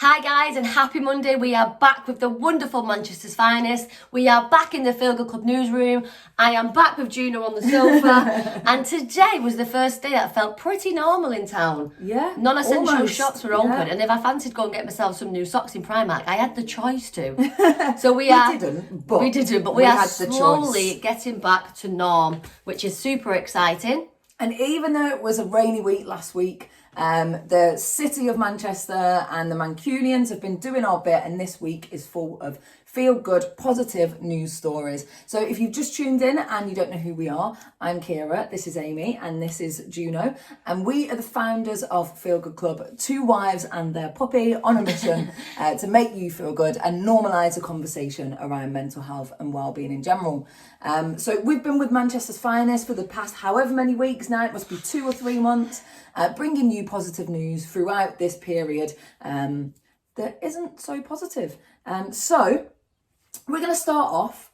Hi guys and happy Monday. We are back with the wonderful Manchester's finest. We are back in the Feel Good Club newsroom. I am back with Juno on the sofa and today was the first day that felt pretty normal in town. Yeah, Non-essential almost. shops were open and if I fancied going and get myself some new socks in Primark, I had the choice to. So we didn't, but we are slowly getting back to norm, which is super exciting. And even though it was a rainy week last week, the city of Manchester and the Mancunians have been doing our bit, and this week is full of feel-good, positive news stories. So if you've just tuned in and you don't know who we are, I'm Kira, this is Amy, and this is Juno, and we are the founders of Feel Good Club, two wives and their puppy on a mission to make you feel good and normalise a conversation around mental health and well-being in general. So we've been with Manchester's finest for the past however many weeks now, it must be 2 or 3 months, bringing you positive news throughout this period that isn't so positive. So we're going to start off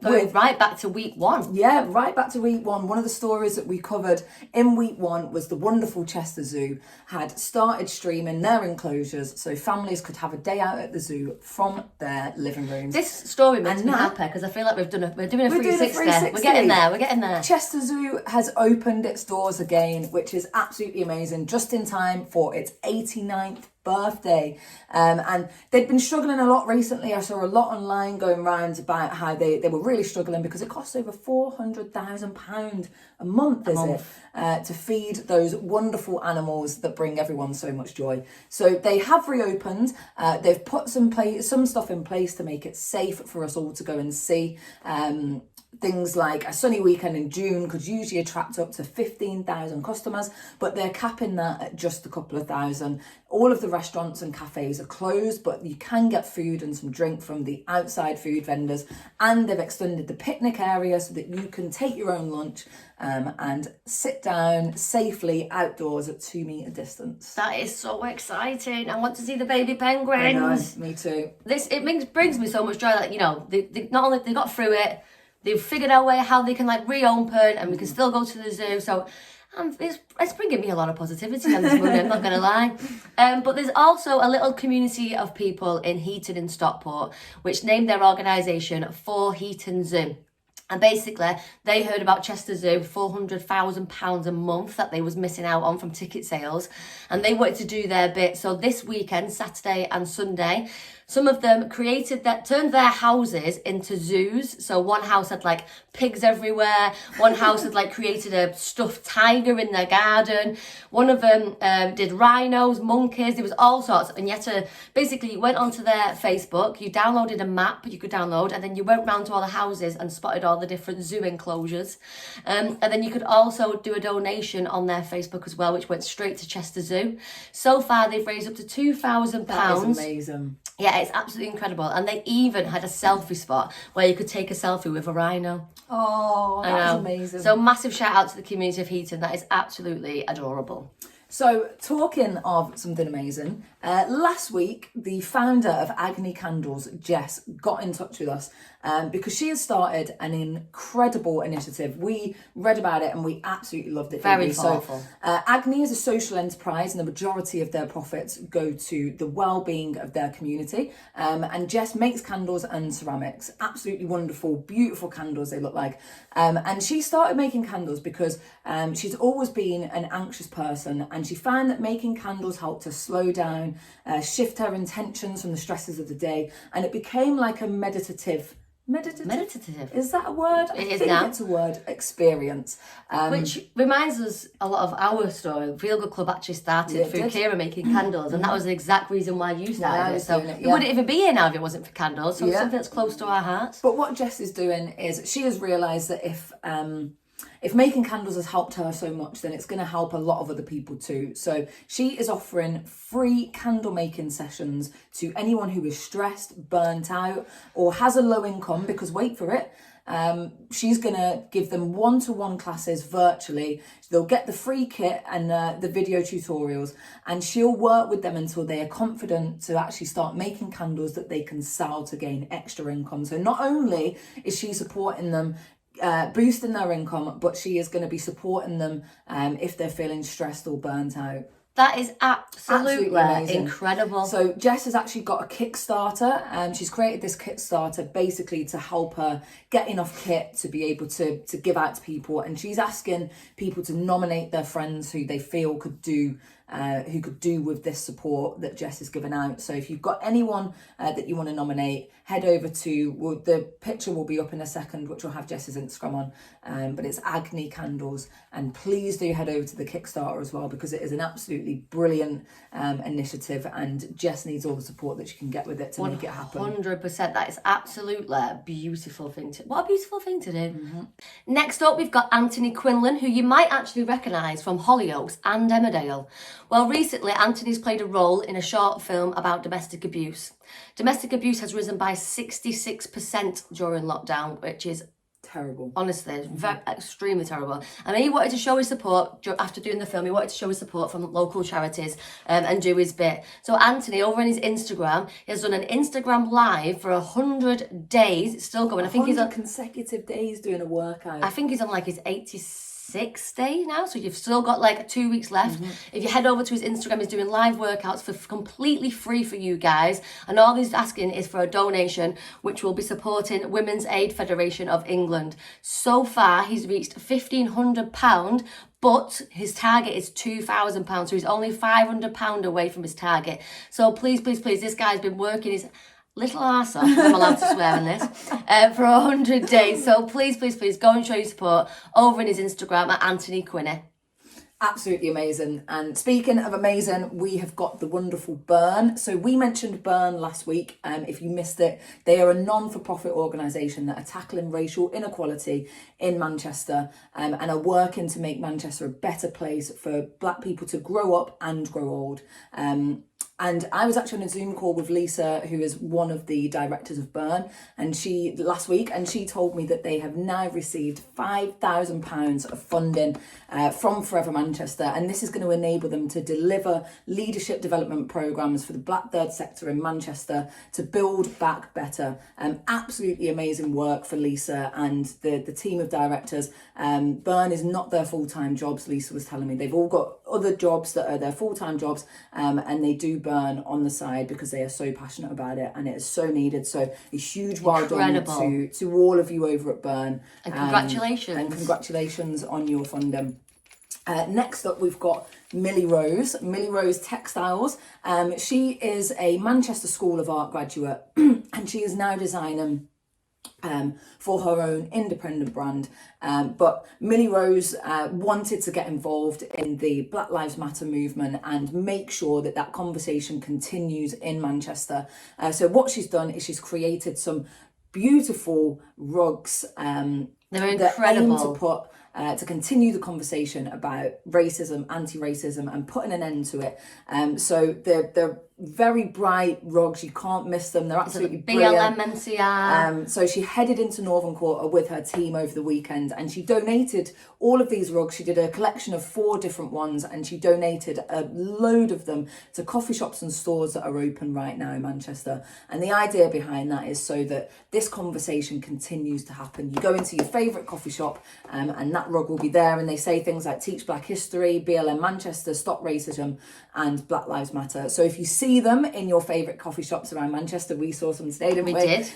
with right back to week one. Yeah, right back to week one. One of the stories that we covered in week one was the wonderful Chester Zoo had started streaming their enclosures so families could have a day out at the zoo from their living rooms. This story makes me happy because I feel like we're doing a 360. We're getting there. Chester Zoo has opened its doors again, which is absolutely amazing, just in time for its 89th birthday. And they'd been struggling a lot recently. I saw a lot online going around about how they were really struggling because it costs over £400,000 a month, to feed those wonderful animals that bring everyone so much joy. So they have reopened. They've put some stuff in place to make it safe for us all to go and see. Things like a sunny weekend in June could usually attract up to 15,000 customers, but they're capping that at just a couple of thousand. All of the restaurants and cafes are closed, but you can get food and some drink from the outside food vendors, and they've extended the picnic area so that you can take your own lunch and sit down safely outdoors at 2 metre distance. That is so exciting. I want to see the baby penguins. I know, me too. It brings me so much joy that, they not only they got through it, they've figured out a way how they can reopen and we can still go to the zoo. So it's bringing me a lot of positivity on this Monday, I'm not going to lie. But there's also a little community of people in Heaton in Stockport which named their organisation For Heaton Zoo. And basically, they heard about Chester Zoo, £400,000 a month that they was missing out on from ticket sales. And they wanted to do their bit. So this weekend, Saturday and Sunday, some of them turned their houses into zoos. So one house had pigs everywhere. One house had created a stuffed tiger in their garden. One of them did rhinos, monkeys. There was all sorts. And you had to, basically, you went onto their Facebook, you downloaded a map you could download, and then you went round to all the houses and spotted all the different zoo enclosures. And then you could also do a donation on their Facebook as well, which went straight to Chester Zoo. So far, they've raised up to £2,000. That is amazing. Yeah, it's absolutely incredible. And they even had a selfie spot where you could take a selfie with a rhino. Oh, that's amazing. So massive shout out to the community of Heaton. That is absolutely adorable. So talking of something amazing, last week the founder of Agni Candles, Jess, got in touch with us because she has started an incredible initiative. We read about it and we absolutely loved it. Very powerful. So Agni is a social enterprise and the majority of their profits go to the well-being of their community. And Jess makes candles and ceramics. Absolutely wonderful, beautiful candles they look like. And she started making candles because she's always been an anxious person, and she found that making candles helped her slow down, shift her intentions from the stresses of the day, and it became like a meditative. Is that a word? It is now. It's a word. Experience. Which reminds us a lot of our story. Feel Good Club actually started through Kira making candles, and that was the exact reason why you started it. So we wouldn't even be here now if it wasn't for candles. So it's something that's close to our hearts. But what Jess is doing is she has realised that if making candles has helped her so much, then it's going to help a lot of other people too. So she is offering free candle making sessions to anyone who is stressed, burnt out, or has a low income, because wait for it, she's going to give them one-to-one classes virtually. They'll get the free kit and the video tutorials, and she'll work with them until they are confident to actually start making candles that they can sell to gain extra income. So not only is she supporting them, boosting their income, but she is going to be supporting them if they're feeling stressed or burnt out. That is absolutely amazing. incredible. So Jess has actually got a Kickstarter, and she's created this Kickstarter basically to help her get enough kit to be able to give out to people. And she's asking people to nominate their friends who they feel could do who could do with this support that Jess has given out. So if you've got anyone that you want to nominate, head over to, the picture will be up in a second, which will have Jess's Instagram on, but it's Agni Candles. And please do head over to the Kickstarter as well, because it is an absolutely brilliant initiative, and Jess needs all the support that she can get with it to make it happen. 100%. That is absolutely a beautiful thing to, what a beautiful thing to do. Next up, we've got Anthony Quinlan, who you might actually recognise from Hollyoaks and Emmerdale. Well, recently, Anthony's played a role in a short film about domestic abuse. Domestic abuse has risen by 66% during lockdown, which is terrible. Honestly, it's extremely terrible. And he wanted to show his support after doing the film. He wanted to show his support from local charities and do his bit. So Anthony, over on his Instagram, he has done an Instagram live for 100 days. It's still going. I think he's on consecutive days doing a workout. I think he's on like his 86th day now, so you've still got like 2 weeks left. If you head over to his Instagram, he's doing live workouts for completely free for you guys, and all he's asking is for a donation, which will be supporting Women's Aid Federation of England. So far he's reached £1,500, but his target is £2,000, so he's only £500 away from his target. So please, this guy's been working his little arse off, I'm allowed to swear in this, for 100 days. So please go and show your support over in his Instagram at Anthony Quinney. Absolutely amazing. And speaking of amazing, we have got the wonderful Burn. So we mentioned Burn last week. If you missed it, they are a non-for-profit organisation that are tackling racial inequality in Manchester and are working to make Manchester a better place for Black people to grow up and grow old. And I was actually on a Zoom call with Lisa, who is one of the directors of Burn, and she told me that they have now received £5,000 of funding from Forever Manchester, and this is going to enable them to deliver leadership development programmes for the Black third sector in Manchester to build back better. Absolutely amazing work for Lisa and the team of directors. Burn is not their full-time jobs, Lisa was telling me. They've all got other jobs that are their full-time jobs, and they do Burn on the side because they are so passionate about it and it is so needed. So a huge well done to all of you over at Burn. And congratulations. And congratulations on your funding. Next up, we've got Millie Rose Textiles. She is a Manchester School of Art graduate and she is now designing for her own independent brand. But Millie Rose wanted to get involved in the Black Lives Matter movement and make sure that conversation continues in Manchester. So what she's done is she's created some beautiful rugs they're incredible. that aim to put to continue the conversation about racism, anti-racism, and putting an end to it. So they're very bright rugs, you can't miss them, they're absolutely brilliant. BLM NCR. So she headed into Northern Quarter with her team over the weekend and she donated all of these rugs. She did a collection of 4 different ones and she donated a load of them to coffee shops and stores that are open right now in Manchester. And the idea behind that is so that this conversation continues to happen. You go into your favourite coffee shop and that rug will be there, and they say things like Teach Black History, BLM Manchester, Stop Racism and Black Lives Matter. So if you see them in your favourite coffee shops around Manchester, we saw some today, didn't we? We did.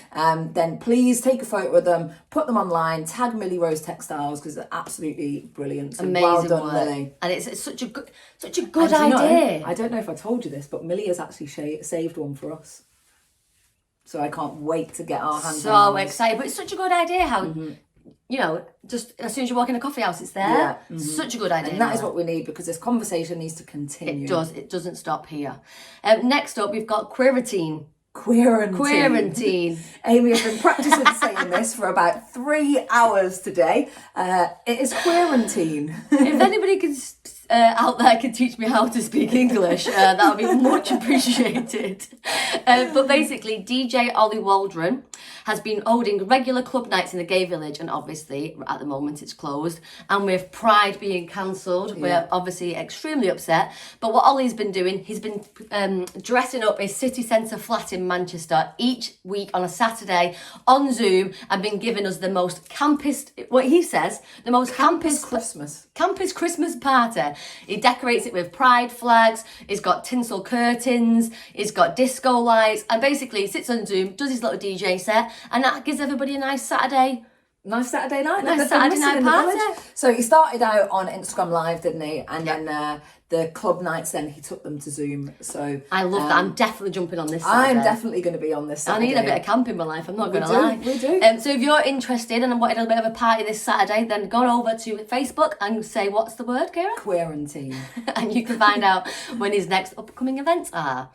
Then please take a photo of them, put them online, tag Millie Rose Textiles because they're absolutely brilliant. So amazing well done, work. Millie. And it's such a good idea. I don't know if I told you this, but Millie has actually saved one for us. So I can't wait to get our hands on So excited. But it's such a good idea how, you know, just as soon as you walk in a coffee house, it's there. Yeah. Such a good idea. And that is what we need because this conversation needs to continue. It does. It doesn't stop here. Next up, we've got Queerantine. Queerantine. Amy has been practicing saying this for about 3 hours today. It is Queerantine. If anybody out there can teach me how to speak English, that would be much appreciated. But basically, DJ Ollie Waldron has been holding regular club nights in the gay village, and obviously at the moment it's closed, and with Pride being cancelled, we're obviously extremely upset. But what Ollie's been doing, he's been dressing up his city centre flat in Manchester each week on a Saturday on Zoom and been giving us the most campest, what he says, the most campest Christmas party He decorates it with pride flags, he's got tinsel curtains, he's got disco lights, and basically he sits on Zoom, does his little DJ set, and that gives everybody a nice Saturday. Nice Saturday night. Nice Saturday night party. So he started out on Instagram Live, didn't he? And then the club nights, then he took them to Zoom. So I love that. I'm definitely jumping on this Saturday. I'm definitely going to be on this Saturday. I need a bit of camp in my life, I'm not going to lie. We do. So if you're interested and wanted a bit of a party this Saturday, then go over to Facebook and say, what's the word, Kira? Quarantine. And you can find out when his next upcoming events are.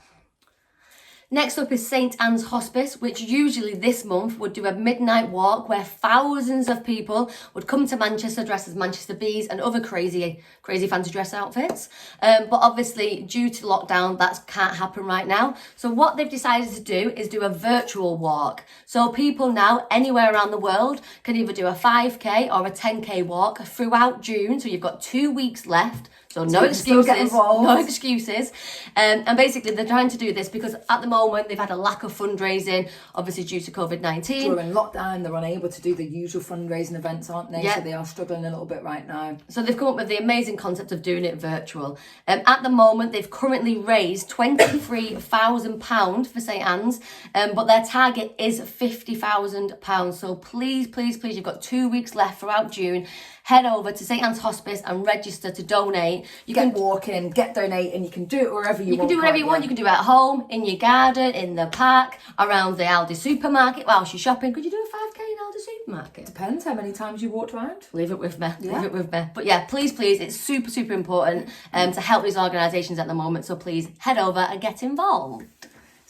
Next up is St Anne's Hospice, which usually this month would do a midnight walk where thousands of people would come to Manchester dressed as Manchester Bees and other crazy fancy dress outfits. But obviously, due to lockdown, that can't happen right now. So what they've decided to do is do a virtual walk. So people now, anywhere around the world, can either do a 5k or a 10k walk throughout June. So you've got 2 weeks left. So no excuses, no excuses. And basically they're trying to do this because at the moment they've had a lack of fundraising, obviously due to COVID-19. During lockdown, they're unable to do the usual fundraising events, aren't they? Yep. So they are struggling a little bit right now. So they've come up with the amazing concept of doing it virtual. At the moment, they've currently raised £23,000 for St Anne's, but their target is £50,000. So please, you've got 2 weeks left throughout June. Head over to St Anne's Hospice and register to donate. You can walk in, get donating. You can do it wherever you want. You can do whatever you want. You can do it at home, in your garden, in the park, around the Aldi supermarket whilst you're shopping. Could you do a 5k in Aldi supermarket? Depends how many times you walked around. Leave it with me. Leave it with me. But yeah, please, it's super important to help these organisations at the moment. So please head over and get involved.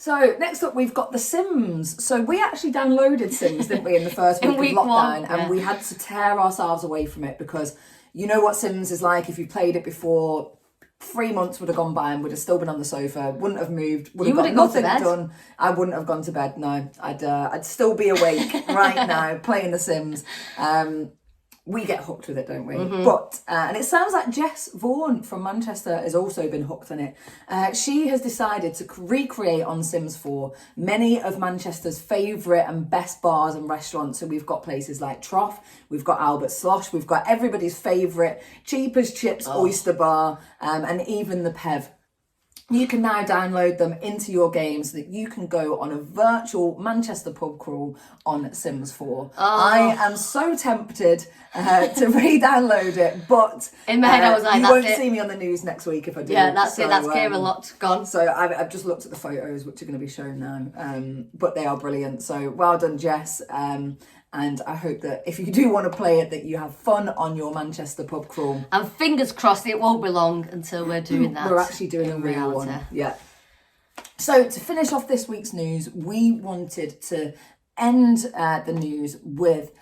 So next up, we've got The Sims. So we actually downloaded Sims, didn't we, in the first week of lockdown, and we had to tear ourselves away from it because you know what Sims is like. If you played it before, 3 months would have gone by and would have still been on the sofa, wouldn't have moved, would have got nothing done. I wouldn't have gone to bed. No, I'd still be awake right now playing The Sims. We get hooked with it, don't we? Mm-hmm. But, and it sounds like Jess Vaughan from Manchester has also been hooked on it. She has decided to recreate on Sims 4 many of Manchester's favourite and best bars and restaurants. So we've got places like Trough, we've got Albert Slosh, we've got everybody's favourite Cheap as Chips Oyster Bar, and even the Pev. You can now download them into your game so that you can go on a virtual Manchester pub crawl on Sims 4. I am so tempted to re-download it, but in my head I was like, you won't see me on the news next week if I do. Yeah, that's it. That's Kira locked, gone. So I've just looked at the photos, which are going to be shown now, but they are brilliant. So well done, Jess. And I hope that if you do want to play it, that you have fun on your Manchester pub crawl. And fingers crossed it won't be long until we're doing that. We're actually doing a real one. Yeah. So to finish off this week's news, we wanted to end the news with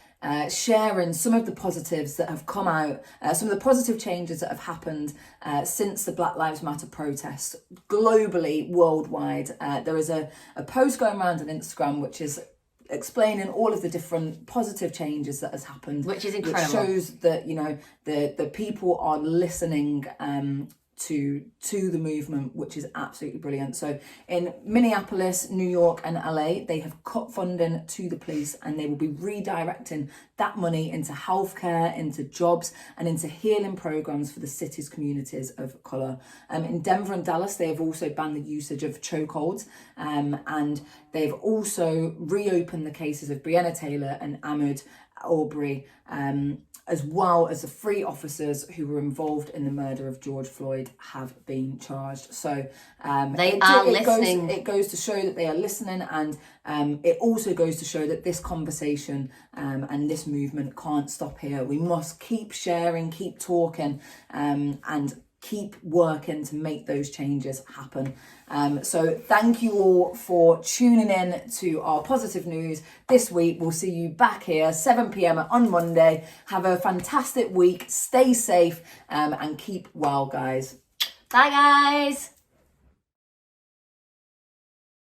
sharing some of the positives that have come out, some of the positive changes that have happened since the Black Lives Matter protests globally, worldwide. There is a post going around on Instagram which is explaining all of the different positive changes that has happened, which is incredible. Which shows that, you know, the people are listening to the movement, which is absolutely brilliant. So in Minneapolis, New York and LA, they have cut funding to the police and they will be redirecting that money into healthcare, into jobs and into healing programs for the city's communities of colour. In Denver and Dallas, they have also banned the usage of chokeholds, and they've also reopened the cases of Breonna Taylor and Ahmaud Arbery, as well as the 3 officers who were involved in the murder of George Floyd have been charged. So listening. It goes to show that they are listening, and it also goes to show that this conversation and this movement can't stop here. We must keep sharing, keep talking, and keep working to make those changes happen. So thank you all for tuning in to our positive news this week. We'll see you back here 7 p.m. on Monday. Have a fantastic week, stay safe, and keep well, guys. Bye guys.